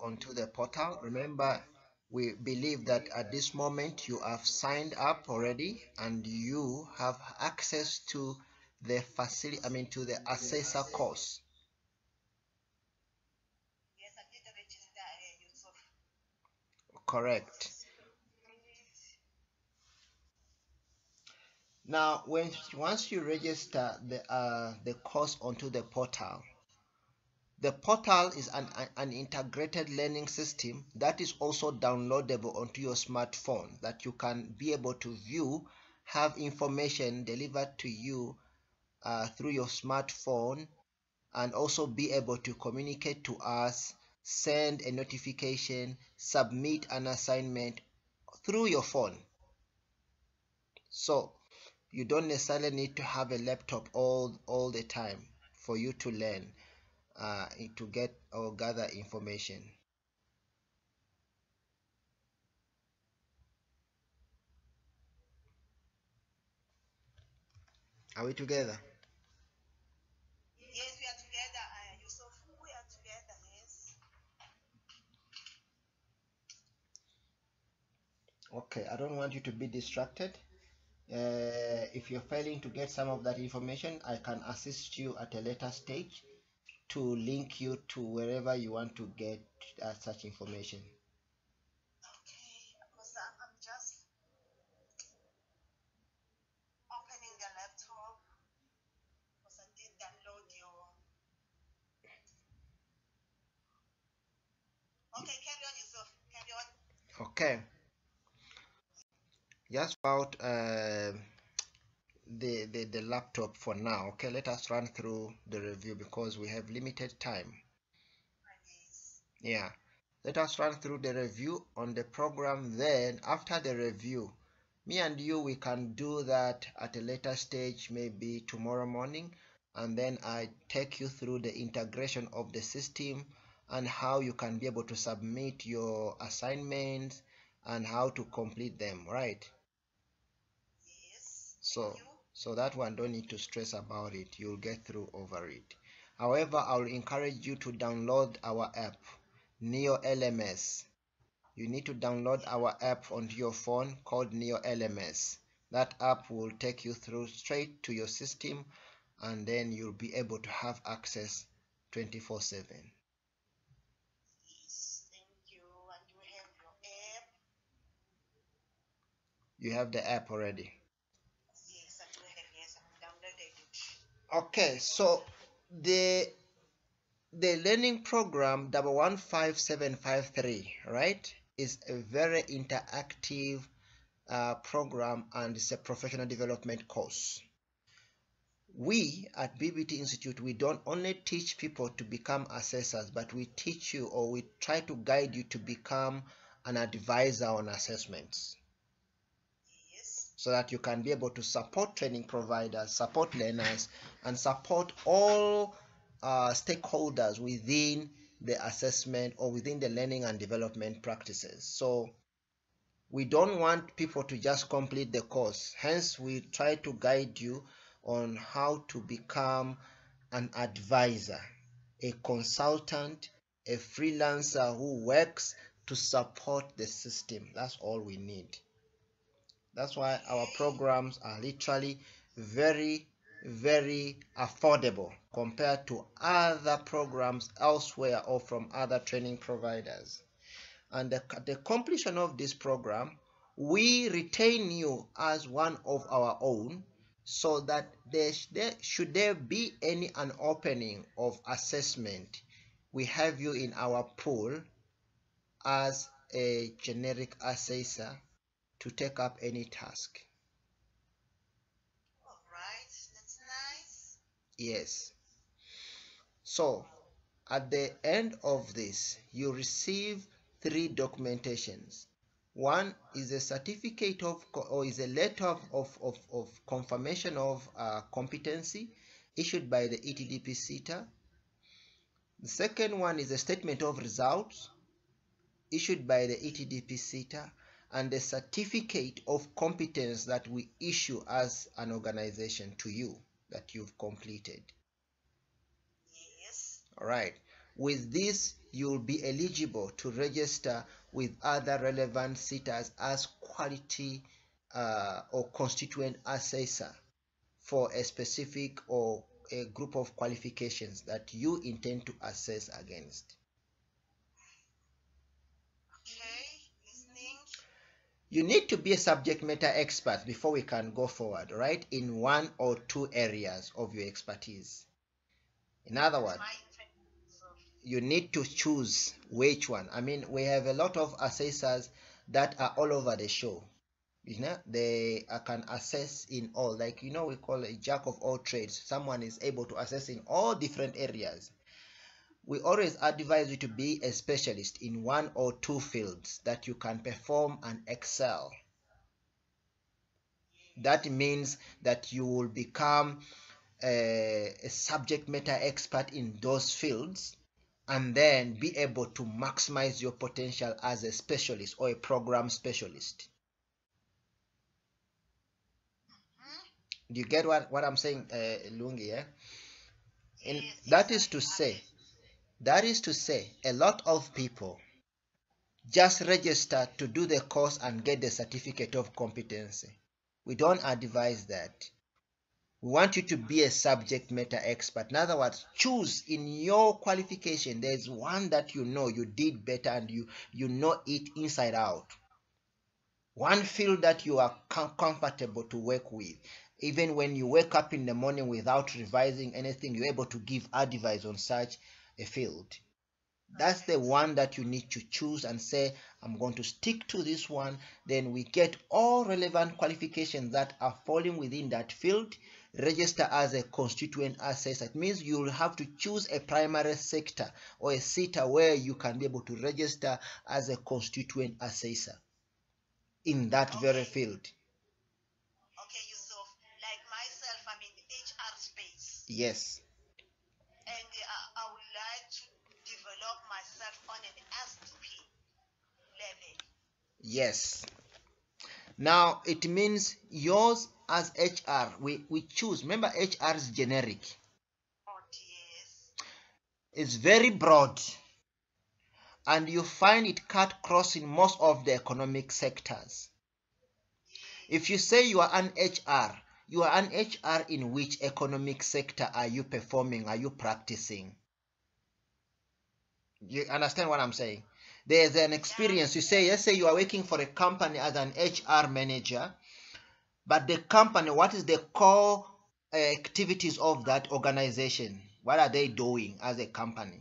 onto the portal. Remember, we believe that at this moment you have signed up already and you have access to the facility, to the assessor course. Yes, I did register, Yusuf. Correct. Now, once you register the course onto the portal is an integrated learning system that is also downloadable onto your smartphone, that you can be able to view, have information delivered to you through your smartphone, and also be able to communicate to us, send a notification, submit an assignment through your phone. So you don't necessarily need to have a laptop all the time for you to learn, to get or gather information. Are we together? Yes, we are together, Yusuf. We are together, yes. Okay, I don't want you to be distracted. If you're failing to get some of that information, I can assist you at a later stage to link you to wherever you want to get such information. Okay, because I'm just opening the laptop because I did download your. Okay, carry on, Yusuf. Carry on. Okay, just about the laptop for now. Okay, let us run through the review because we have limited time. Yes. Yeah, let us run through the review on the program. Then after the review, me and you, we can do that at a later stage, maybe tomorrow morning, and then I take you through the integration of the system and how you can be able to submit your assignments and how to complete them, right? Yes. So that one, don't need to stress about it. You'll get through over it. However, I'll encourage you to download our app, Neo LMS. You need to download our app onto your phone called Neo LMS. That app will take you through straight to your system, and then you'll be able to have access 24/7. Yes, thank you. And you have your app. You have the app already. Yes, I do have. Yes, I've downloaded it. Okay, so the learning program 115753, right, is a very interactive program, and it's a professional development course. We at BBT Institute, we don't only teach people to become assessors, but we teach you, or we try to guide you to become an advisor on assessments. Yes. So that you can be able to support training providers, support learners, and support all stakeholders within the assessment or within the learning and development practices. So we don't want people to just complete the course. Hence, we try to guide you on how to become an advisor, a consultant, a freelancer who works to support the system. That's all we need. That's why our programs are literally very, very affordable compared to other programs elsewhere or from other training providers. And the completion of this program, we retain you as one of our own, so that should there be an opening of assessment, we have you in our pool as a generic assessor to take up any task. All right, that's nice. Yes. So at the end of this, you receive 3 documentations. One is a certificate of, or is a letter of confirmation of competency issued by the ETDP SETA. The second one is a statement of results issued by the ETDP SETA, and the certificate of competence that we issue as an organization to you that you've completed. Yes. All right. With this, you'll be eligible to register with other relevant sitters as quality or constituent assessor for a specific or a group of qualifications that you intend to assess against. Okay, listening. You need to be a subject matter expert before we can go forward, right? In one or two areas of your expertise. In other words, you need to choose which one. I mean, we have a lot of assessors that are all over the show. They can assess in all, like we call a jack of all trades. Someone is able to assess in all different areas. We always advise you to be a specialist in one or two fields that you can perform and excel. That means that you will become a subject matter expert in those fields and then be able to maximize your potential as a specialist or a program specialist. Do you get what I'm saying, Lungi? Yeah? And Yes, that yes, is to say, a lot of people just register to do the course and get the certificate of competency. We don't advise that. We want you to be a subject matter expert. In other words, choose in your qualification. There's one that you did better and you know it inside out. One field that you are comfortable to work with. Even when you wake up in the morning without revising anything, you're able to give advice on such a field. That's the one that you need to choose and say, I'm going to stick to this one. Then we get all relevant qualifications that are falling within that field, register as a constituent assessor. It means you'll have to choose a primary sector or a sitter where you can be able to register as a constituent assessor in that very field. Okay, Yusuf. Like myself, I'm in the HR space. Yes. And I would like to develop myself on an SDP level. Yes. Now it means yours as HR, we choose. Remember, HR is generic. Oh, yes. It's very broad. And you find it cut across in most of the economic sectors. If you say you are an HR, you are an HR in which economic sector are you performing, are you practicing? You understand what I'm saying? There's an experience. Let's say you are working for a company as an HR manager, but the company, what is the core activities of that organization? What are they doing as a company?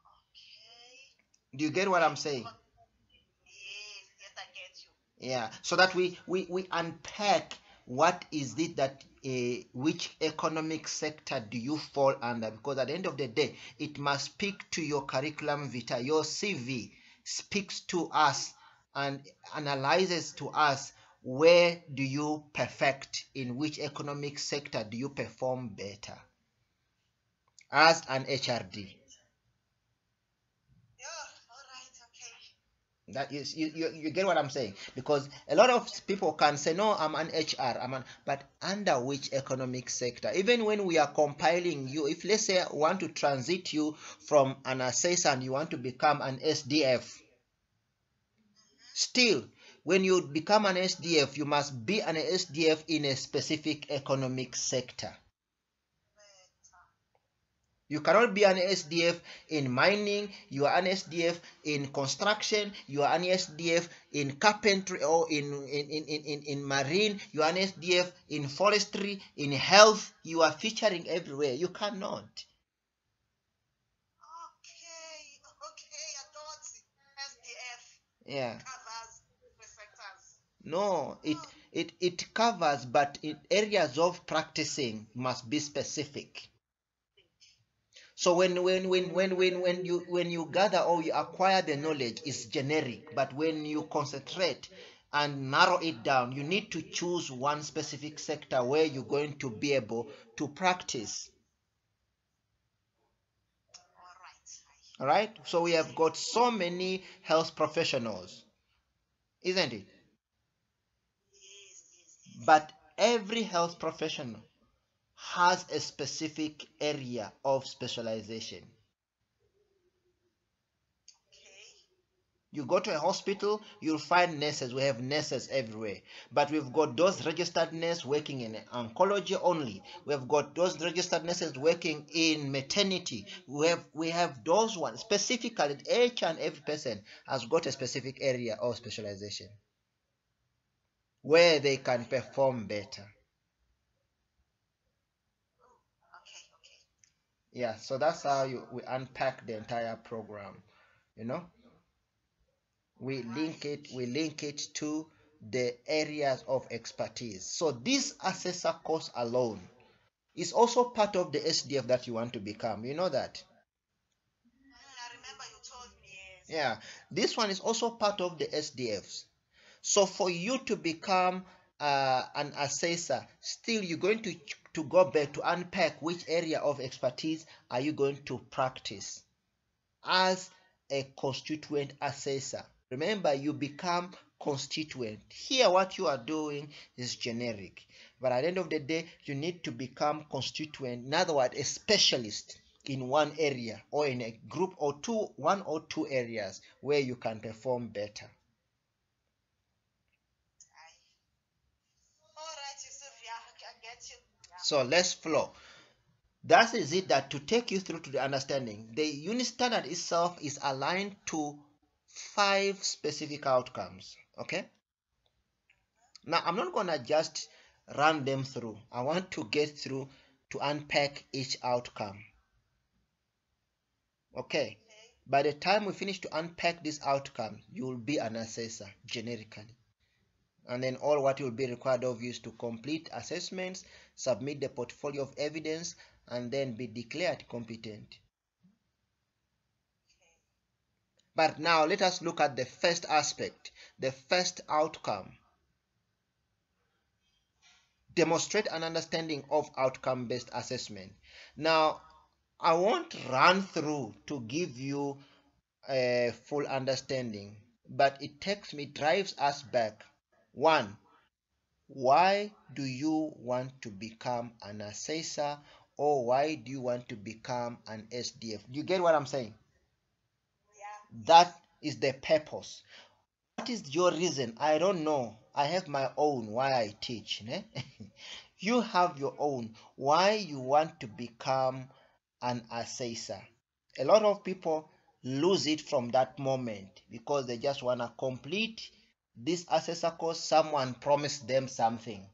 Okay. Do you get what I'm saying? Yes, yes, I get you. Yeah, so that we unpack what is it that which economic sector do you fall under, because at the end of the day it must speak to your curriculum vitae. Your CV speaks to us and analyzes to us where do you perfect, in which economic sector do you perform better as an HRD. Yeah, all right, okay. That is, you get what I'm saying, because a lot of people can say, no, I'm an HR, but under which economic sector? Even when we are compiling you, if let's say I want to transit you from an assessor and you want to become an SDF, still when you become an SDF you must be an SDF in a specific economic sector. You cannot be an SDF in mining, you are an SDF in construction, you are an SDF in carpentry or in marine, you are an SDF in forestry, in health, you are featuring everywhere. You cannot. Okay, okay, I thought SDF Yeah. covers the sectors. No, it covers, but in areas of practicing must be specific. So when you gather or you acquire the knowledge, it's generic. But when you concentrate and narrow it down, you need to choose one specific sector where you're going to be able to practice. All right. All right. So we have got so many health professionals, isn't it? Yes, yes, yes. But every health professional has a specific area of specialization. You go to a hospital, you'll find nurses. We have nurses everywhere. But we've got those registered nurses working in oncology only. We've got those registered nurses working in maternity. We have those ones. Specifically, each and every person has got a specific area or specialization where they can perform better. Okay, okay. Yeah, so that's how we unpack the entire program. You know, we link it to the areas of expertise. So this assessor course alone is also part of the SDF that you want to become. You know that? I remember you told me, yes. Yeah, this one is also part of the SDFs. So for you to become an assessor, still you're going to go back to unpack which area of expertise are you going to practice as a constituent assessor. Remember, you become constituent. Here, what you are doing is generic. But at the end of the day, you need to become constituent. In other words, a specialist in one area or in a group or two, one or two areas where you can perform better. All right, Sylvia, I get you. Yeah. So let's flow. That is it, that to take you through to the understanding, the unit standard itself is aligned to 5 specific outcomes. Okay? Now, I'm not going to just run them through. I want to get through to unpack each outcome. Okay? By the time we finish to unpack this outcome, you will be an assessor generically. And then all what will be required of you is to complete assessments, submit the portfolio of evidence, and then be declared competent. But now let us look at the first aspect, the first outcome. Demonstrate an understanding of outcome-based assessment. Now, I won't run through to give you a full understanding, but it drives us back. One, why do you want to become an assessor, or why do you want to become an SDF? Do you get what I'm saying? Yeah. That is the purpose. What is your reason? I don't know. I have my own why I teach. Ne? You have your own why you want to become an assessor. A lot of people lose it from that moment because they just want to complete this assessor course. Someone promised them something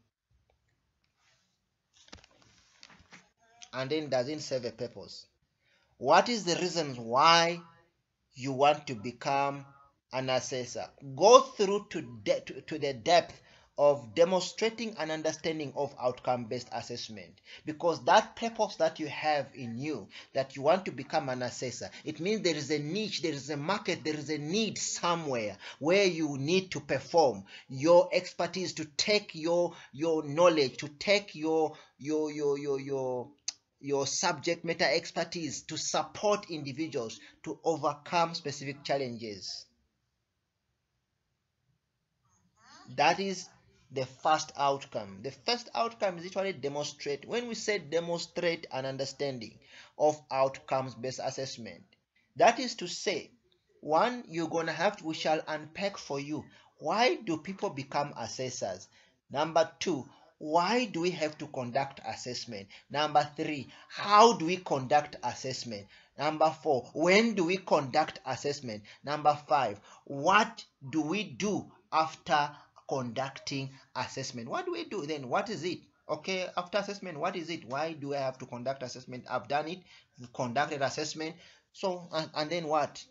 and then doesn't serve a purpose. What is the reason why you want to become an assessor? Go through to the depth of demonstrating an understanding of outcome-based assessment, because that purpose that you have in you, that you want to become an assessor, it means there is a niche, there is a market, there is a need somewhere where you need to perform your expertise, to take your knowledge, to take your subject matter expertise to support individuals to overcome specific challenges. That is the first outcome. The first outcome is actually demonstrate. When we say demonstrate an understanding of outcomes based assessment, that is to say, one, you're gonna we shall unpack for you, why do people become assessors? Number two, why do we have to conduct assessment? Number three, how do we conduct assessment? Number four, when do we conduct assessment? Number five, what do we do after conducting assessment? What do we do then? What is it? Okay, after assessment, what is it? Why do I have to conduct assessment? I've done it, conducted assessment. So, and then what?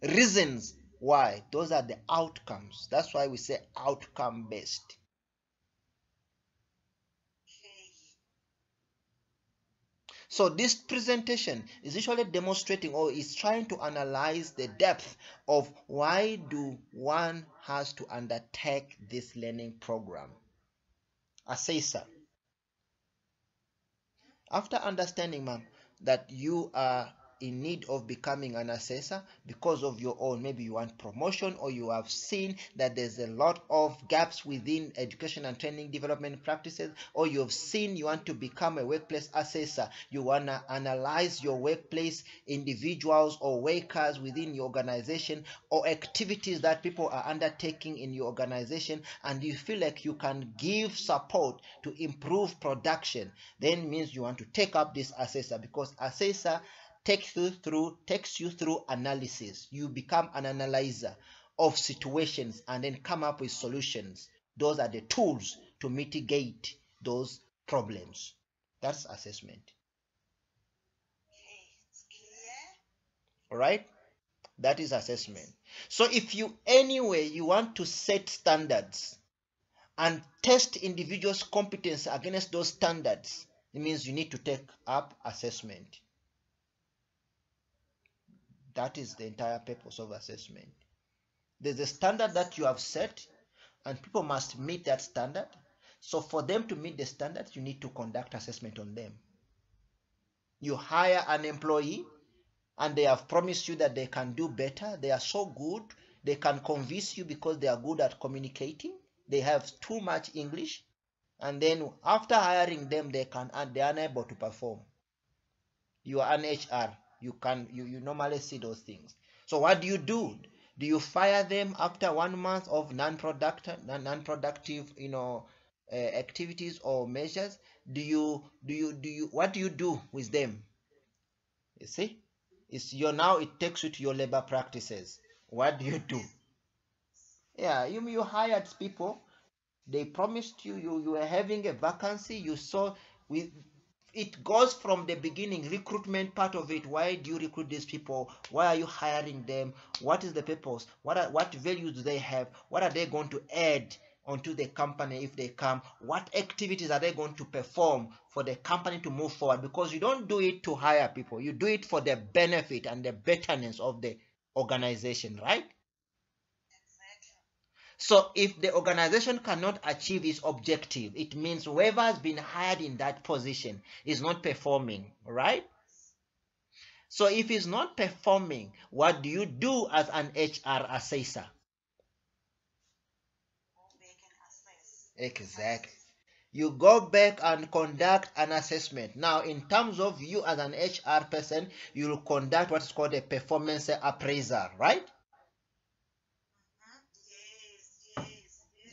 Reasons why. Those are the outcomes. That's why we say outcome based. So this presentation is usually demonstrating or is trying to analyze the depth of why do one has to undertake this learning program. Assessor. After understanding, ma'am, that you are in need of becoming an assessor because of your own, maybe you want promotion, or you have seen that there's a lot of gaps within education and training development practices, or you have seen you want to become a workplace assessor, you want to analyze your workplace individuals or workers within your organization, or activities that people are undertaking in your organization, and you feel like you can give support to improve production, then means you want to take up this assessor, because assessor takes you through analysis. You become an analyzer of situations and then come up with solutions. Those are the tools to mitigate those problems. That's assessment. Okay, it's clear. All right, that is assessment. So if you anyway you want to set standards and test individuals' competence against those standards, it means you need to take up assessment. That is the entire purpose of assessment. There's a standard that you have set, and people must meet that standard. So for them to meet the standard, you need to conduct assessment on them. You hire an employee, and they have promised you that they can do better. They are so good. They can convince you because they are good at communicating. They have too much English. And then after hiring them, they are unable to perform. You are an HR. You normally see those things. So what do? Do you fire them after 1 month of non-productive activities or measures? What do you do with them? You see, it takes you to your labor practices. What do you do? Yeah, you hired people. They promised you were having a vacancy. You saw with it goes from the beginning, recruitment part of it. Why do you recruit these people? Why are you hiring them? What is the purpose? What value do they have? What are they going to add onto the company if they come? What activities are they going to perform for the company to move forward? Because you don't do it to hire people, you do it for the benefit and the betterness of the organization, right? Exactly. So if the organization cannot achieve its objective, it means whoever has been hired in that position is not performing, right? So if it's not performing, what do you do as an HR assessor? Go back and assess. Exactly. You go back and conduct an assessment. Now, in terms of you as an HR person, you will conduct what is called a performance appraisal, right? Yes.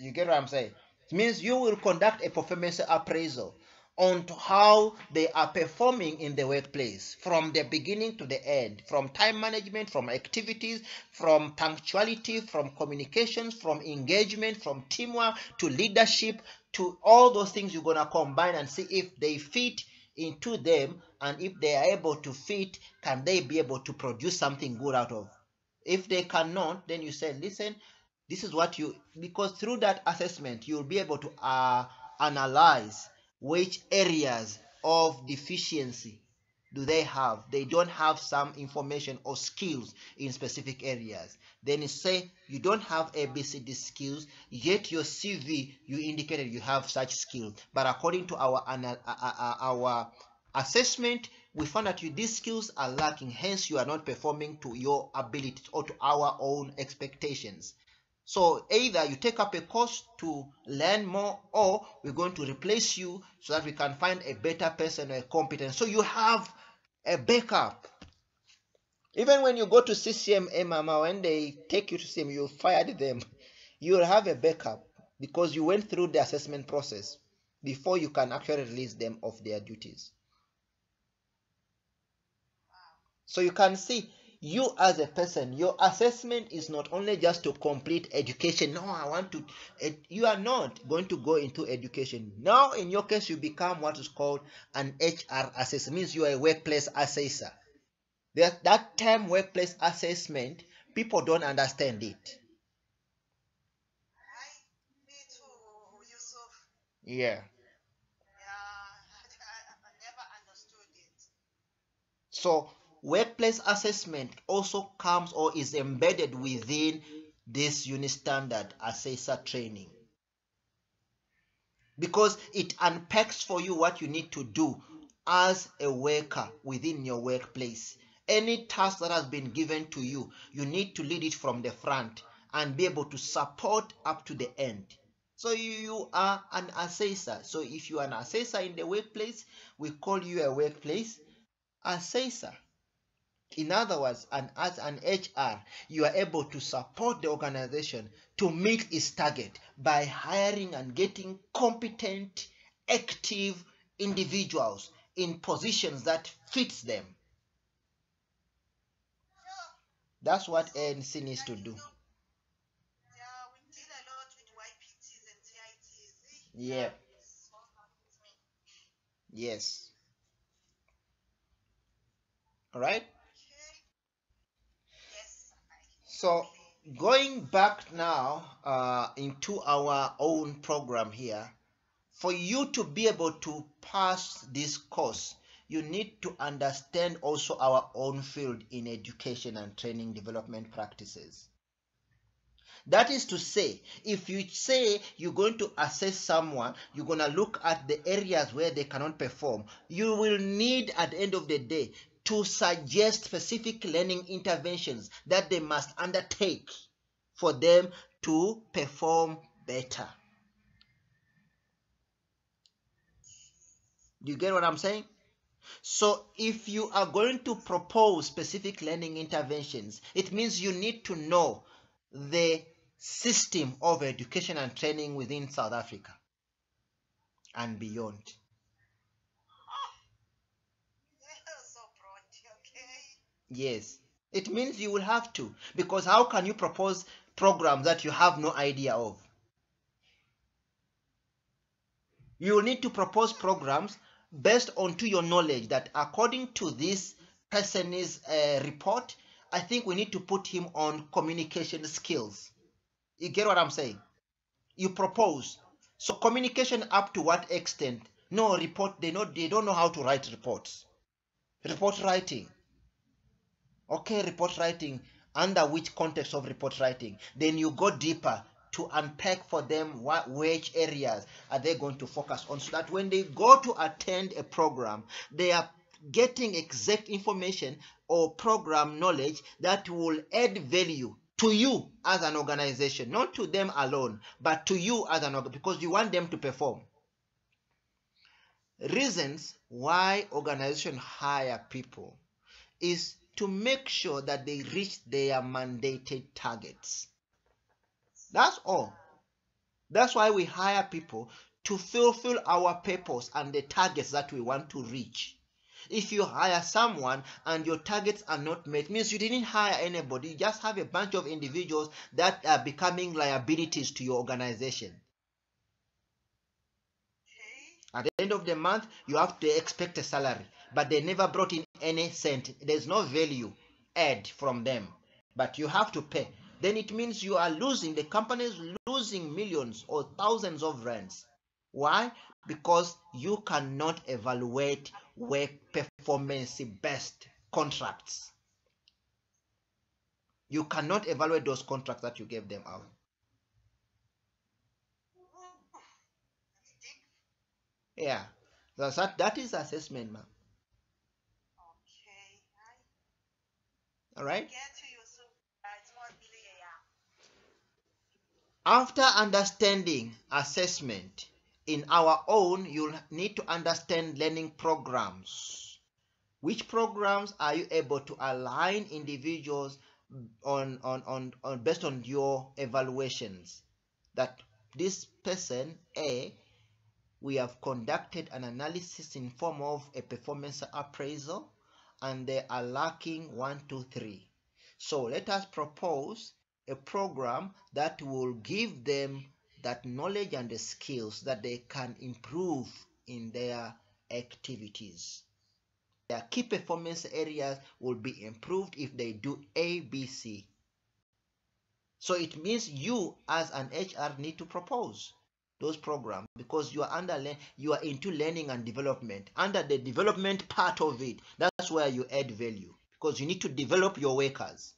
You get what I'm saying? It means you will conduct a performance appraisal on to how they are performing in the workplace from the beginning to the end, from time management, from activities, from punctuality, from communications, from engagement, from teamwork to leadership, to all those things. You're going to combine and see if they fit into them, and if they are able to fit, can they be able to produce something good out of. If they cannot, then you say, listen, this is what you, because through that assessment you'll be able to analyze which areas of deficiency do they have. They don't have some information or skills in specific areas. Then you say you don't have ABCD skills, yet your CV you indicated you have such skills, but according to our assessment, we found that these skills are lacking, hence you are not performing to your ability or to our own expectations. So either you take up a course to learn more, or we're going to replace you so that we can find a better person or a competent. So you have a backup. Even when you go to CCMA, Mama, when they take you to CCM, you fired them, you'll have a backup because you went through the assessment process before you can actually release them of their duties. So you can see, you as a person, your assessment is not only just to complete education. No, I want to, you are not going to go into education. Now, in your case, you become what is called an HR assessor. It means you are a workplace assessor. That term workplace assessment, people don't understand it. Me too, Yusuf. Yeah. I never understood it. So workplace assessment also comes or is embedded within this unit standard assessor training, because it unpacks for you what you need to do as a worker within your workplace. Any task that has been given to you, you need to lead it from the front and be able to support up to the end. So you are an assessor. So if you are an assessor in the workplace, we call you a workplace assessor. In other words, as an HR, you are able to support the organization to meet its target by hiring and getting competent, active individuals in positions that fits them. That's what ANC needs to do. Yeah, we deal a lot with YPTs and TITs. Yeah. Yes. All right. Yes. So going back now into our own program here, for you to be able to pass this course, you need to understand also our own field in education and training development practices. That is to say, if you say you're going to assess someone, you're going to look at the areas where they cannot perform, you will need at the end of the day to suggest specific learning interventions that they must undertake for them to perform better. Do you get what I'm saying? So if you are going to propose specific learning interventions, it means you need to know the system of education and training within South Africa and beyond. Yeah, so broad, okay? Yes, it means you will have to, because how can you propose programs that you have no idea of? You will need to propose programs based on to your knowledge that according to this person's report, I think we need to put him on communication skills. You get what I'm saying? You propose. So communication up to what extent? No report, they don't know how to write reports. Report writing. Okay, report writing. Under which context of report writing? Then you go deeper to unpack for them which areas are they going to focus on, so that when they go to attend a program, they are getting exact information or program knowledge that will add value to you as an organization, not to them alone, but to you as an organization, because you want them to perform. Reasons why organizations hire people is to make sure that they reach their mandated targets. That's all. That's why we hire people to fulfill our purpose and the targets that we want to reach. If you hire someone and your targets are not met, means you didn't hire anybody, you just have a bunch of individuals that are becoming liabilities to your organization. At the end of the month, you have to expect a salary, but they never brought in any cent. There's no value add from them, but you have to pay. Then it means you are losing, the company is losing millions or thousands of rands. Why? Because you cannot evaluate work performance based contracts. You cannot evaluate those contracts that you gave them out. Yeah, that is assessment, ma'am. Okay. All right. Get to you so it's more clear. After understanding assessment in our own, you'll need to understand learning programs. Which programs are you able to align individuals on based on your evaluations? That this person A, we have conducted an analysis in form of a performance appraisal, and they are lacking 1, 2, 3. So let us propose a program that will give them that knowledge and the skills that they can improve in their activities. Their key performance areas will be improved if they do A, B, C. So it means you as an HR need to propose those programs, because you are into learning and development. Under the development part of it, that's where you add value, because you need to develop your workers.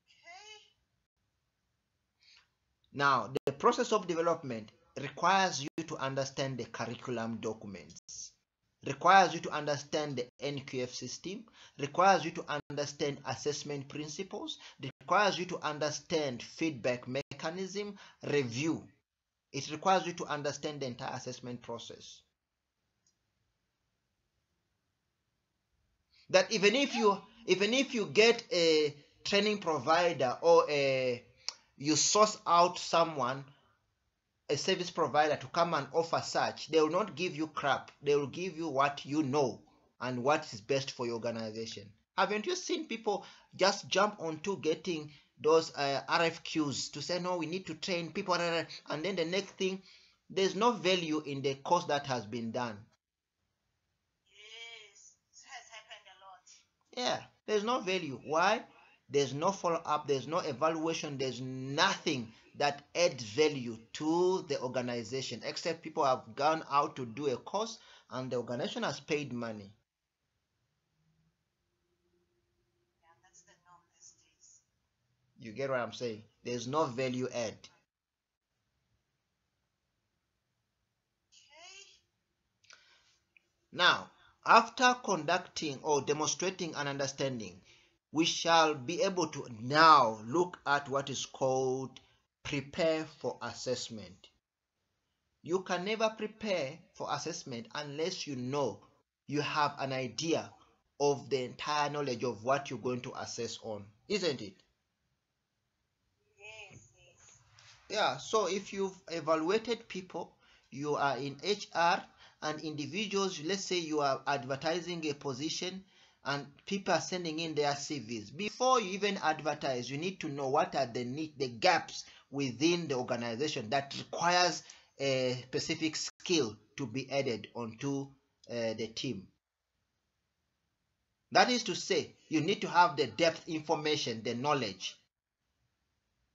Okay. Now, the process of development requires you to understand the curriculum documents. requires you to understand the NQF system, requires you to understand assessment principles, requires you to understand feedback mechanism, review. It requires you to understand the entire assessment process. That even if you get a training provider or you source out someone, a service provider, to come and offer such, they will not give you crap. They will give you what you know and what is best for your organization. Haven't you seen people just jump onto getting those RFQs to say, no, we need to train people, and then the next thing, there's no value in the course that has been done. Yes, it has happened a lot. Yeah, there's no value. Why? There's no follow-up, there's no evaluation, there's nothing that adds value to the organization, except people have gone out to do a course and the organization has paid money. Yeah, that's the norm these days. You get what I'm saying? There's no value add. Okay. Now, after conducting or demonstrating an understanding, we shall be able to now look at what is called prepare for assessment. You can never prepare for assessment unless you know, you have an idea of the entire knowledge of what you're going to assess on, isn't it? Yes, yes. Yeah, so if you've evaluated people, you are in HR and individuals, let's say you are advertising a position and people are sending in their CVs. Before you even advertise, you need to know what are the gaps within the organization that requires a specific skill to be added onto the team. That is to say, you need to have the depth information, the knowledge.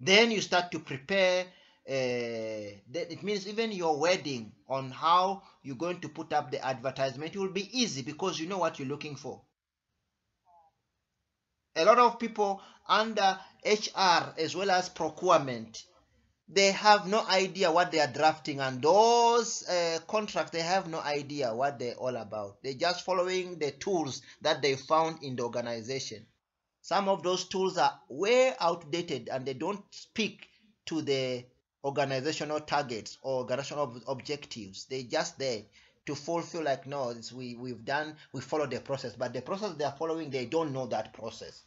Then you start to prepare. It means even your wedding, on how you're going to put up the advertisement, it will be easy because you know what you're looking for. A lot of people under HR as well as procurement, they have no idea what they are drafting, and those contracts, they have no idea what they're all about. They're just following the tools that they found in the organization. Some of those tools are way outdated and they don't speak to the organizational targets or organizational objectives. They're just there to fulfill, like, no, we follow the process, but the process they are following, they don't know that process.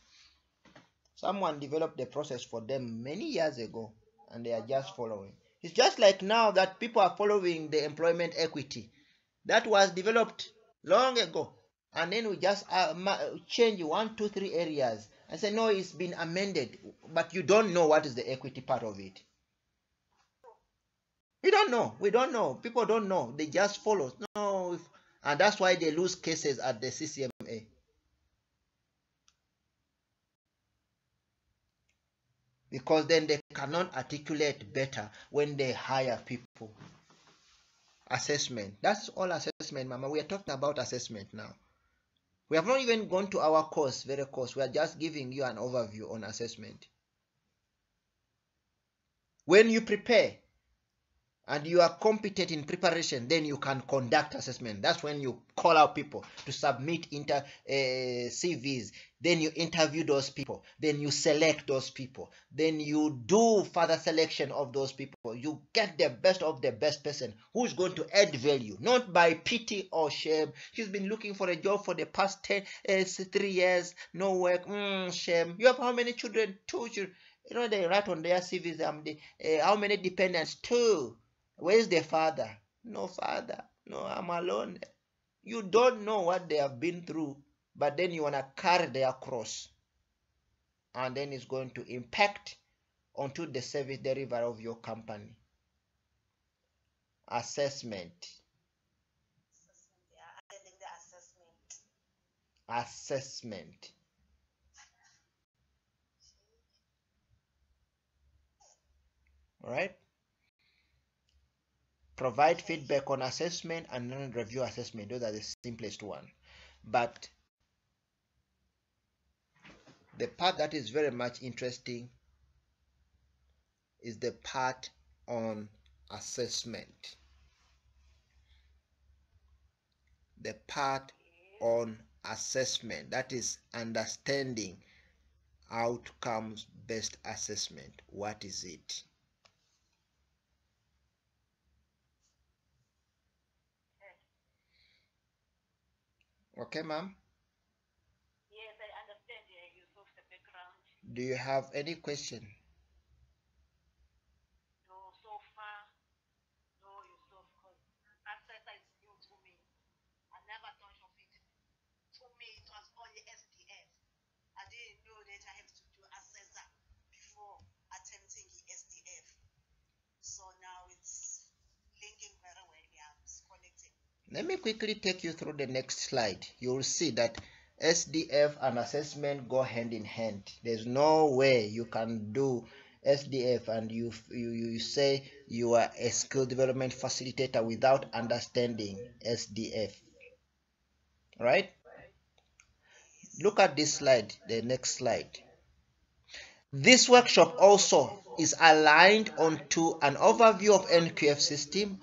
Someone developed the process for them many years ago and they are just following. It's just like now that people are following the employment equity that was developed long ago, and then we just change 1, 2, 3 areas and say, no, it's been amended, but you don't know what is the equity part of it. We don't know, people don't know, they just follow. No, and that's why they lose cases at the CCMA. Because then they cannot articulate better when they hire people. Assessment, that's all assessment, mama. We are talking about assessment now. We have not even gone to our course, very course. We are just giving you an overview on assessment. When you prepare and you are competent in preparation, then you can conduct assessment. That's when you call out people to submit CVs. Then you interview those people. Then you select those people. Then you do further selection of those people. You get the best of the best person who's going to add value, not by pity or shame. She's been looking for a job for the past 3 years, no work. Shame. You have how many children? 2 children. You know, they write on their CVs, how many dependents? 2. Where's the father? No father. No, I'm alone. You don't know what they have been through, but then you want to carry their cross. And then it's going to impact onto the service delivery of your company. Assessment. Assessment. All right. Provide feedback on assessment and then review assessment. Those are the simplest one. But the part that is very much interesting is the part on assessment. the part on assessment, that is understanding outcomes based assessment. What is it? Okay, ma'am? Yes, I understand the use of the background. Do you have any question? No, so far, no use of because access is new to me. I never thought of it. To me, it was only SDF. I didn't know that I have to do assessor before attempting the SDF. So now it's linking very well. Yeah, it's connecting. Let me quickly take you through the next slide. You'll see that SDF and assessment go hand in hand. There's no way you can do SDF and you say you are a skill development facilitator without understanding SDF. Right? Look at this slide, the next slide. This workshop also is aligned onto an overview of NQF system,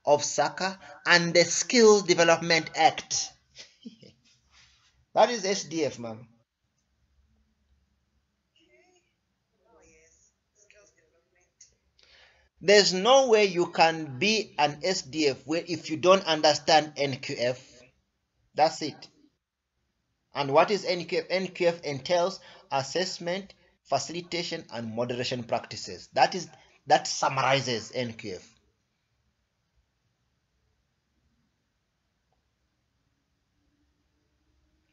of SACA, and the Skills Development Act. That is SDF, ma'am. Oh, yes, skills development. There's no way you can be an SDF if you don't understand NQF. That's it. And what is NQF? NQF entails assessment, facilitation, and moderation practices. That summarizes NQF.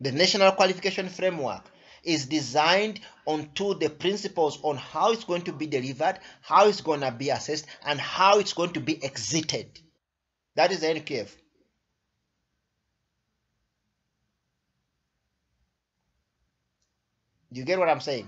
The National Qualification Framework is designed onto the principles on how it's going to be delivered, how it's going to be assessed, and how it's going to be exited. That is NQF. Do you get what I'm saying?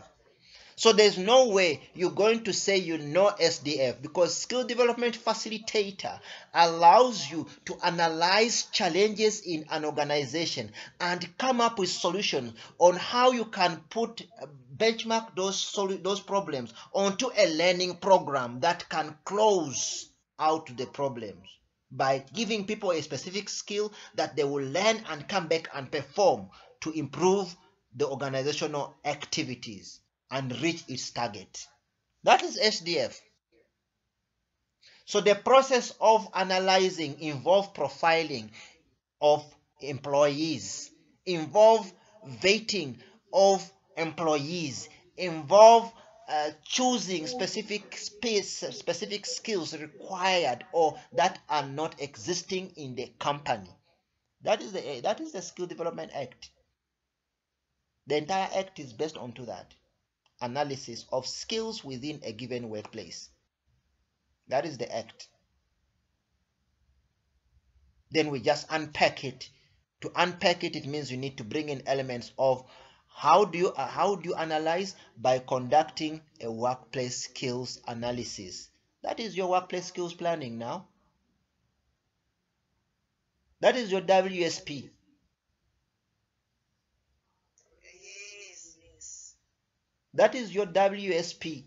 So there's no way you're going to say you know SDF, because skill development facilitator allows you to analyze challenges in an organization and come up with solutions on how you can benchmark those problems onto a learning program that can close out the problems by giving people a specific skill that they will learn and come back and perform to improve the organizational activities and reach its target. That is SDF. So the process of analyzing involve profiling of employees, involve vetting of employees, involve choosing specific skills required or that are not existing in the company. That is the Skill Development Act. The entire act is based onto that analysis of skills within a given workplace. That is the act. Then we just unpack it. To unpack it, it means you need to bring in elements of how do you analyze? By conducting a workplace skills analysis. That is your workplace skills planning now. That is your WSP. Yes, yes. That is your WSP,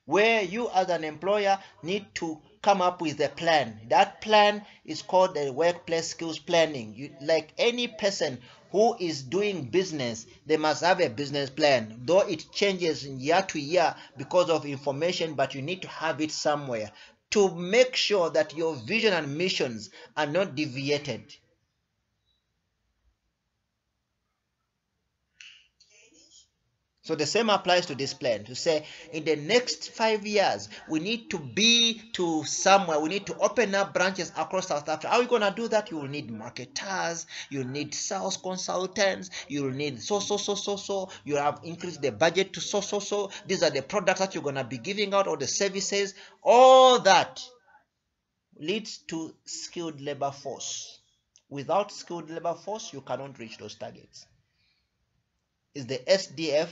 where you as an employer need to come up with a plan. That plan is called the workplace skills planning. Like any person who is doing business, they must have a business plan, though it changes year to year because of information, but you need to have it somewhere to make sure that your vision and missions are not deviated. So the same applies to this plan, to say in the next 5 years, we need to be to somewhere, we need to open up branches across South Africa. How are you going to do that? You will need marketers, you need sales consultants, you will need so. You have increased the budget to so. These are the products that you're going to be giving out or the services. All that leads to skilled labor force. Without skilled labor force, you cannot reach those targets. It's the SDF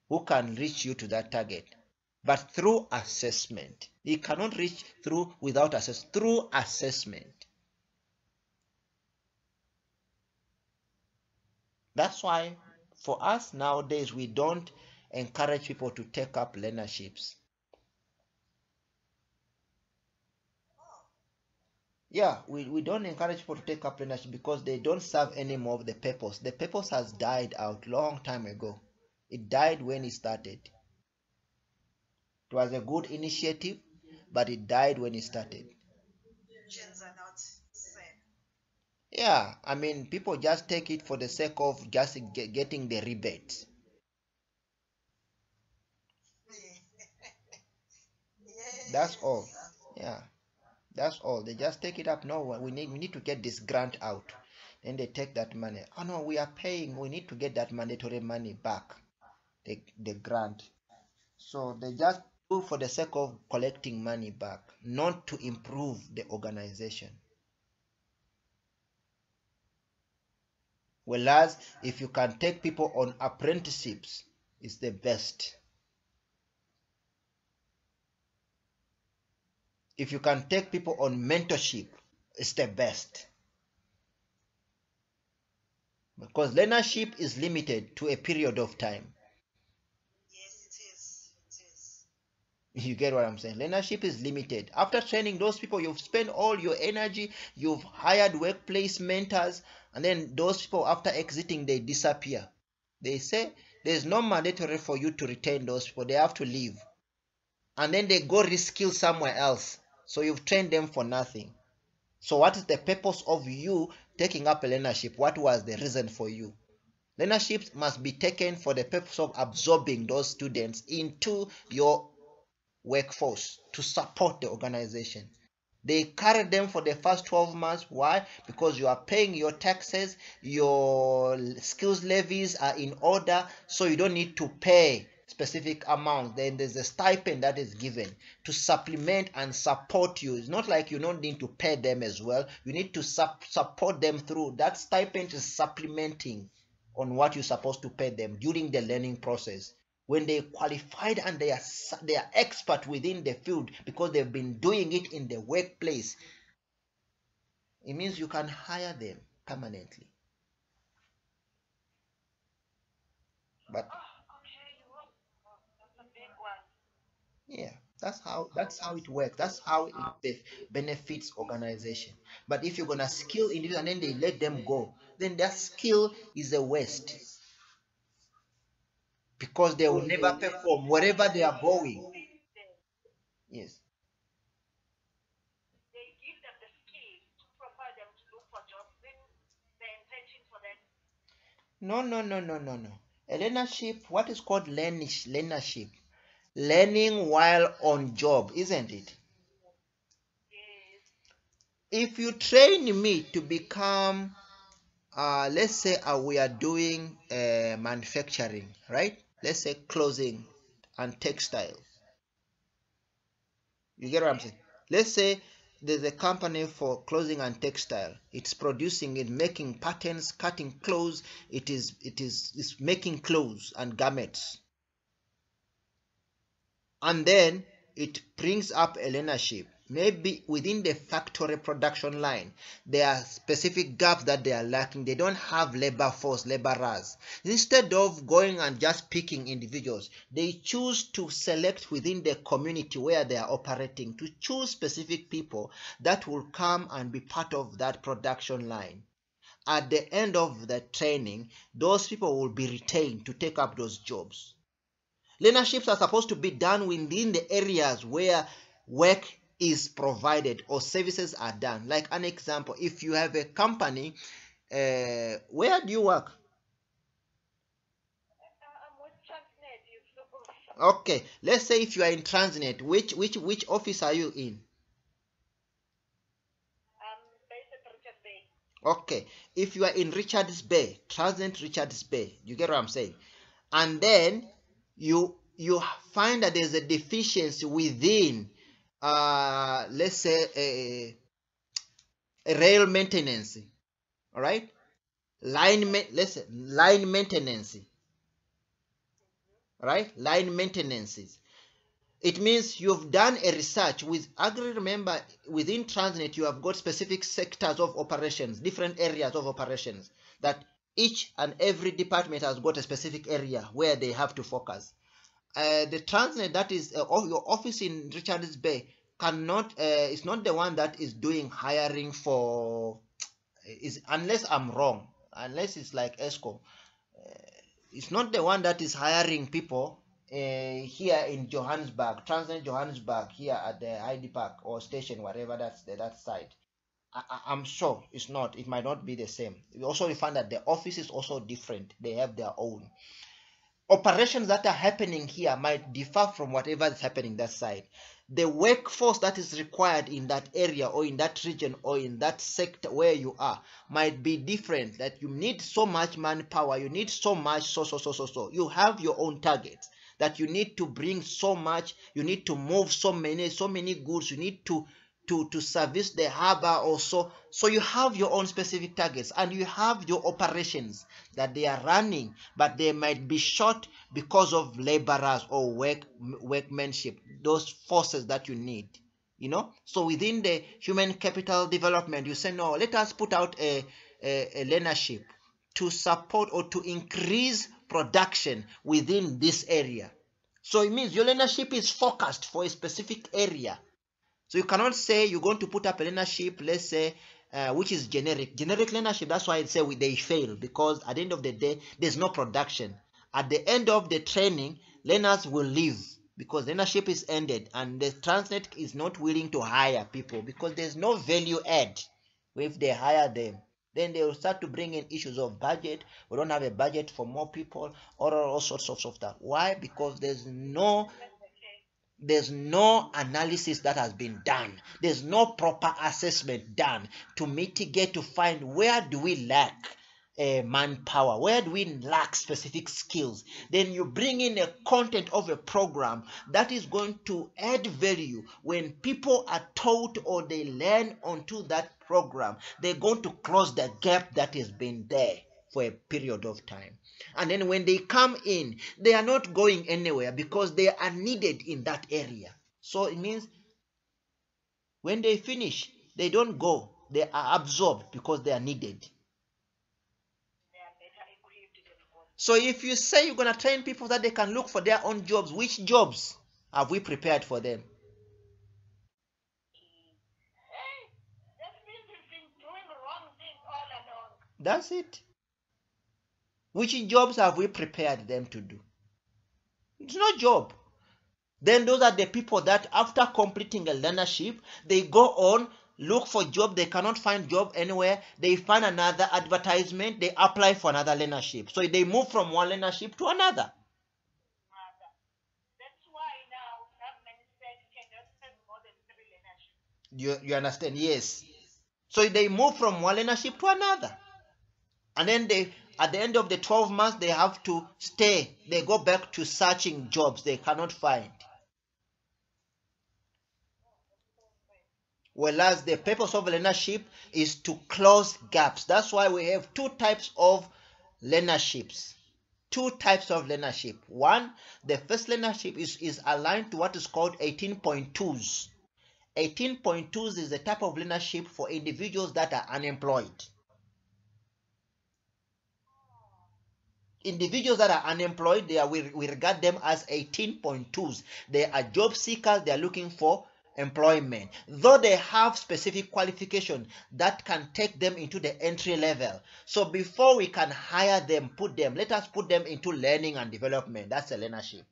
who can reach you to that target, but through assessment. He cannot reach through without through assessment. That's why for us nowadays we don't encourage people to take up learnerships. Yeah, we don't encourage people to take up leadership because they don't serve any more of the purpose. The purpose has died out long time ago. It died when it started. It was a good initiative, but it died when it started. Chains are not same. Yeah, I mean, people just take it for the sake of just getting the rebate. That's all. Yes. Yeah, that's all. They just take it up. No, we need to get this grant out. Then they take that money. Oh no, we are paying. We need to get that mandatory money back. The grant. So they just do for the sake of collecting money back, not to improve the organization. Whereas if you can take people on apprenticeships, it's the best. If you can take people on mentorship, it's the best. Because learnership is limited to a period of time. Yes, it is. It is. You get what I'm saying? Learnership is limited. After training those people, you've spent all your energy, you've hired workplace mentors, and then those people, after exiting, they disappear. They say there's no mandatory for you to retain those people, they have to leave. And then they go reskill somewhere else. So you've trained them for nothing. So, what is the purpose of you taking up a learnership? What was the reason for you? Learnerships must be taken for the purpose of absorbing those students into your workforce to support the organization. They carry them for the first 12 months. Why? Because you are paying your taxes, your skills levies are in order, so you don't need to pay specific amount. Then there's a stipend that is given to supplement and support you. It's not like you don't need to pay them as well. You need to support them through. That stipend is supplementing on what you're supposed to pay them during the learning process. When they qualified and they are expert within the field because they've been doing it in the workplace, it means you can hire them permanently. But Oh, okay. That's a big one. yeah, that's how it works. That's how it benefits organization. But if you're gonna skill individuals and then they let them go, then that skill is a waste because they will never perform wherever they are going. They, Yes. they give them the skills to prepare them to look for jobs. Then the intention for them. No, no, no, no, no, no. A learnership, what is called learnership? Learning while on job, isn't it? Yes. If you train me to become, let's say we are doing manufacturing, right? Let's say clothing and textile. You get what I'm Okay. saying? Let's say there's a company for clothing and textile. It's producing it, making patterns, cutting clothes. It's making clothes and garments. And then it brings up a learnership. Maybe within the factory production line, there are specific gaps that they are lacking. They don't have labor force, laborers. Instead of going and just picking individuals, they choose to select within the community where they are operating, to choose specific people that will come and be part of that production line. At the end of the training, those people will be retained to take up those jobs. Learnerships are supposed to be done within the areas where work is provided or services are done. Like an example, if you have a company, where do you work? I'm with Transnet, Yusuf. Okay, let's say if you are in Transnet, which office are you in? Based at Richard Bay. Okay, if you are in Richards Bay, Transnet Richards Bay, you get what I'm saying? And then you find that there's a deficiency within, let's say a rail maintenance, all right, let's say line maintenance, right, line maintenances. It means you've done a research with agree. Remember, within Transnet you have got specific sectors of operations, different areas of operations, that each and every department has got a specific area where they have to focus. The Transnet, that is your office in Richards Bay, cannot is not the one that is doing hiring for unless I'm wrong, unless it's like ESCO. It's not the one that is hiring people here in Johannesburg, Transnet Johannesburg, here at the ID Park or station, whatever that's that side. I'm sure it's not. It might not be the same. We also find that the office is also different. They have their own operations that are happening here might differ from whatever is happening that side. The workforce that is required in that area or in that region or in that sector where you are might be different. That you need so much manpower, you need so much so. You have your own targets that you need to bring so much, you need to move so many goods, you need to service the harbor also. So you have your own specific targets and you have your operations that they are running, but they might be short because of laborers or workmanship, those forces that you need. So within the human capital development, you say, no, let us put out a learnership to support or to increase production within this area. So it means your learnership is focused for a specific area. So you cannot say you're going to put up a learnership, let's say, which is generic. Generic learnership, that's why I say they fail, because at the end of the day, there's no production. At the end of the training, learners will leave because learnership is ended and the Transnet is not willing to hire people because there's no value add if they hire them. Then they will start to bring in issues of budget. We don't have a budget for more people, or all sorts of that. Why? Because there's no analysis that has been done. There's no proper assessment done to mitigate, to find where do we lack manpower, where do we lack specific skills. Then you bring in a content of a program that is going to add value. When people are taught or they learn onto that program, they're going to close the gap that has been there for a period of time. And then when they come in, they are not going anywhere because they are needed in that area. So it means when they finish, they don't go. They are absorbed because they are needed. So if you say you're going to train people that they can look for their own jobs, which jobs have we prepared for them? That's it. Which jobs have we prepared them to do? It's no job. Then those are the people that after completing a learnership, they go on, look for job. They cannot find job anywhere. They find another advertisement. They apply for another learnership. So they move from one learnership to another. That's why now government said you cannot have more than 3 learnerships. You understand? Yes. So they move from one learnership to another. And then they, at the end of the 12 months, they have to stay. They go back to searching jobs they cannot find. Whereas the purpose of learnership is to close gaps. That's why we have two types of learnerships. Two types of learnership. One, the first learnership is aligned to what is called 18.2s. 18.2s is the type of learnership for individuals that are unemployed. Individuals that are unemployed, we regard them as 18.2s. They are job seekers. They are looking for employment, though they have specific qualification that can take them into the entry level. So before we can hire them, let us put them into learning and development. That's a learnership.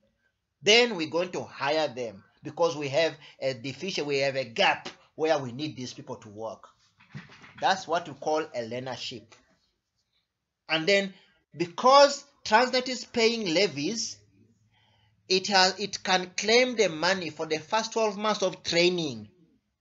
Then we're going to hire them because we have a deficit, we have a gap where we need these people to work. That's what we call a learnership. And then because Transnet is paying levies, it can claim the money for the first 12 months of training.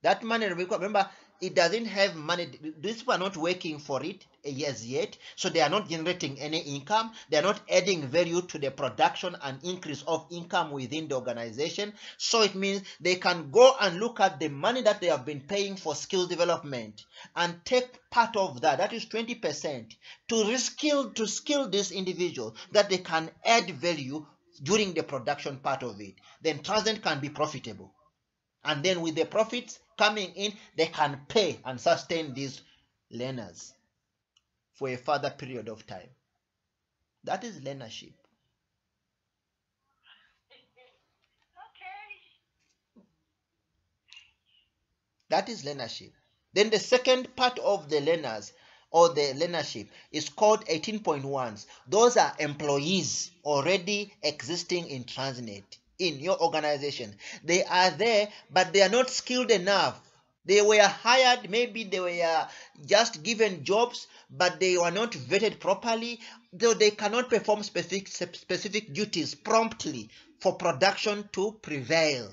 That money, remember, it doesn't have money. These people are not working for it as yet, so they are not generating any income. They are not adding value to the production and increase of income within the organization. So it means they can go and look at the money that they have been paying for skill development and take part of that, that is 20%, to skill this individual that they can add value during the production part of it. Then Transnet can be profitable. And then with the profits coming in, they can pay and sustain these learners for a further period of time. That is learnership. Okay. That is learnership. Then the second part of the learners or the learnership is called 18.1s. Those are employees already existing in Transnet in your organization. They are there, but they are not skilled enough. They were hired, maybe they were just given jobs, but they were not vetted properly, though they cannot perform specific duties promptly for production to prevail.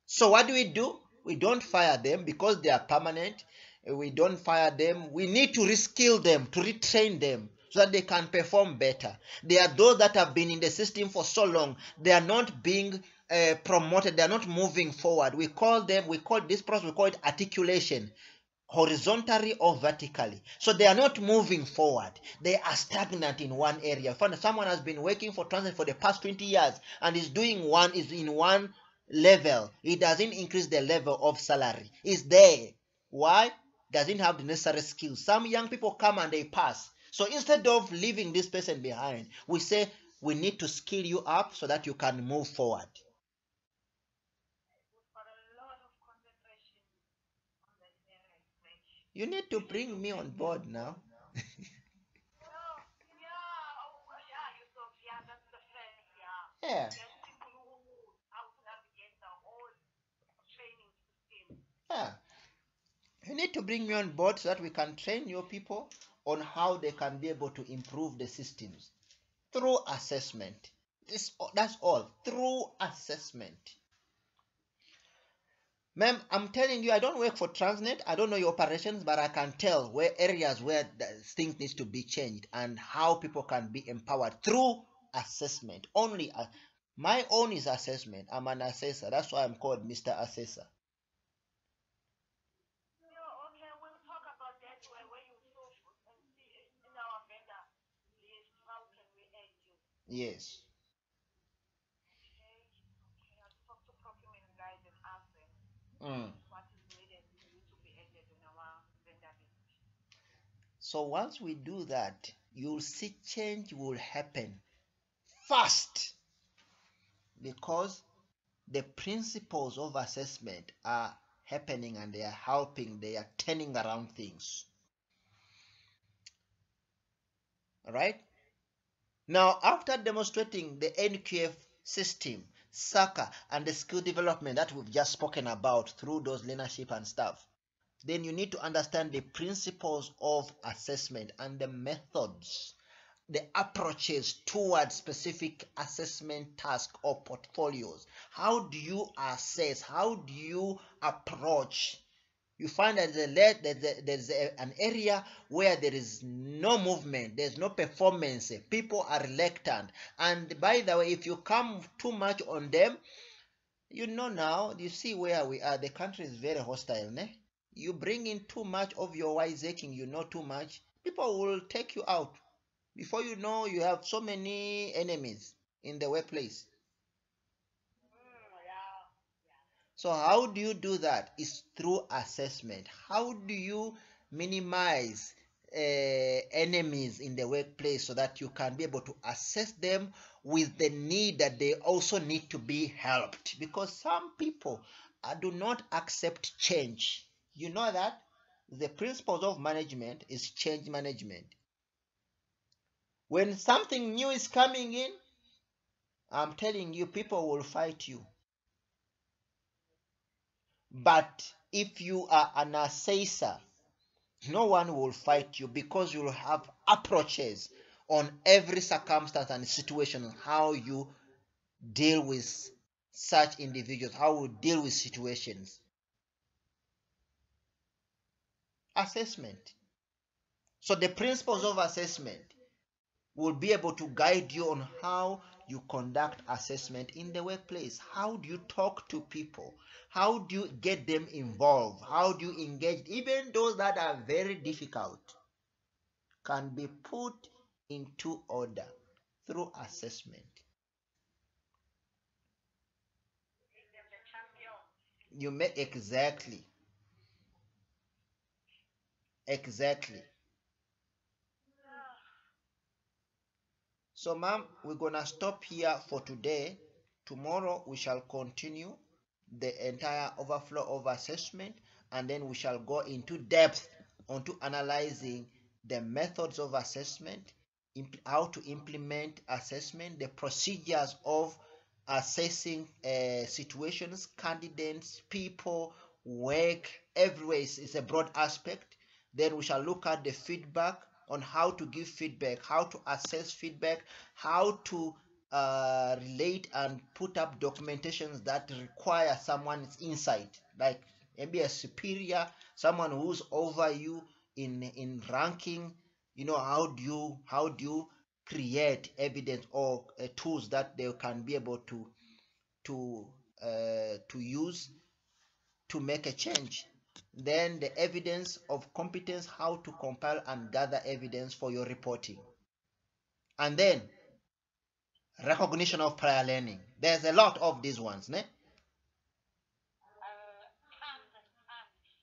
So what do? We don't fire them because they are permanent. We don't fire them. We need to reskill them, to retrain them so that they can perform better. They are those that have been in the system for so long. They are not being promoted. They are not moving forward. We call this process, we call it articulation, horizontally or vertically. So they are not moving forward. They are stagnant in one area. Someone has been working for transit for the past 20 years and is in one level. It doesn't increase the level of salary. It's there. Why? Doesn't have the necessary skills. Some young people come and they pass. So instead of leaving this person behind, we say we need to skill you up so that you can move forward. You need to bring me on board now. Yeah. Yeah. You need to bring me on board so that we can train your people on how they can be able to improve the systems through assessment. That's all. Through assessment. Ma'am, I'm telling you, I don't work for Transnet. I don't know your operations, but I can tell where areas where things needs to be changed and how people can be empowered through assessment. Only my own is assessment. I'm an assessor. That's why I'm called Mr. Assessor. Yes. Mm. So once we do that, you'll see change will happen fast because the principles of assessment are happening and they are helping, they are turning around things. All right? Now, after demonstrating the NQF system, SACA, and the skill development that we've just spoken about through those leadership and stuff, then you need to understand the principles of assessment and the methods, the approaches towards specific assessment tasks or portfolios. How do you assess? How do you approach? You find that there's an area where there is no movement, there's no performance, people are reluctant. And by the way, if you come too much on them, you know now, you see where we are, the country is very hostile. Ne? You bring in too much of your wiseacring, you know too much, people will take you out. Before you know, you have so many enemies in the workplace. So how do you do that? It's through assessment. How do you minimize enemies in the workplace so that you can be able to assess them with the need that they also need to be helped? Because some people do not accept change. You know that? The principles of management is change management. When something new is coming in, I'm telling you, people will fight you. But if you are an assessor, no one will fight you because you will have approaches on every circumstance and situation, how you deal with such individuals, how you deal with situations. Assessment. So the principles of assessment will be able to guide you on how you conduct assessment in the workplace. How do you talk to people? How do you get them involved? How do you engage? Even those that are very difficult can be put into order through assessment. You may exactly. So, ma'am, we're gonna stop here for today. Tomorrow we shall continue the entire overflow of assessment and then we shall go into depth onto analyzing the methods of assessment, how to implement assessment, the procedures of assessing situations, candidates, people, work, everywhere is a broad aspect. Then we shall look at the feedback, on how to give feedback, how to assess feedback, how to relate and put up documentations that require someone's insight, like maybe a superior, someone who's over you in ranking. How do you create evidence or tools that they can be able to use to make a change. Then the evidence of competence, how to compile and gather evidence for your reporting. And then recognition of prior learning. There's a lot of these ones, ne?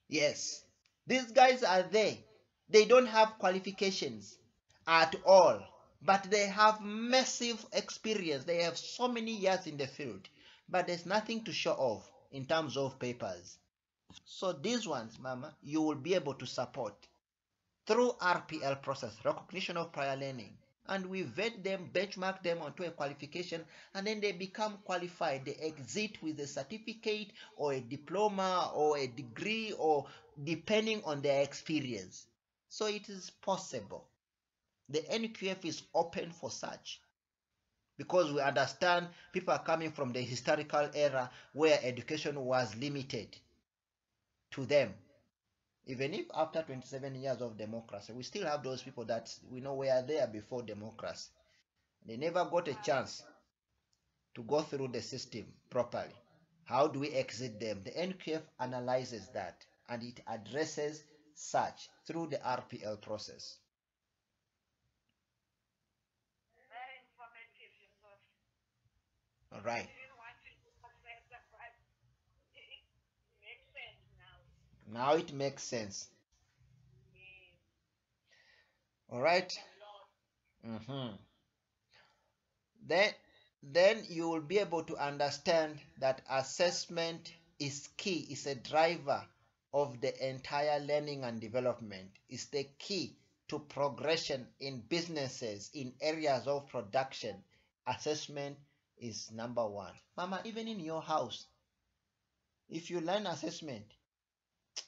Yes. These guys are there. They don't have qualifications at all, but they have massive experience. They have so many years in the field, but there's nothing to show off in terms of papers. So these ones, Mama, you will be able to support through RPL process, recognition of prior learning. And we vet them, benchmark them onto a qualification, and then they become qualified. They exit with a certificate or a diploma or a degree, or depending on their experience. So it is possible. The NQF is open for such, because we understand people are coming from the historical era where education was limited to them. Even if after 27 years of democracy, we still have those people that we know were there before democracy. They never got a chance to go through the system properly. How do we exit them? The NQF analyzes that, and it addresses such through the RPL process. Very informative, you know. All right. I didn't want to say that, but it makes sense now. Now it makes sense. Yeah, All right. a lot. Mm-hmm. Then, then you will be able to understand that assessment is key, is a driver of the entire learning and development. It's the key to progression in businesses, in areas of production. Assessment is number one. Mama, even in your house, if you learn assessment,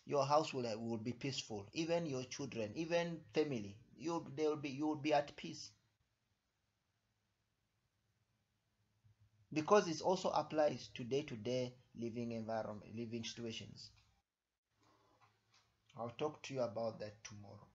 your house will be peaceful. Even your children, even family, you will be at peace, because it also applies to day-to-day living environment, living situations. I'll talk to you about that tomorrow.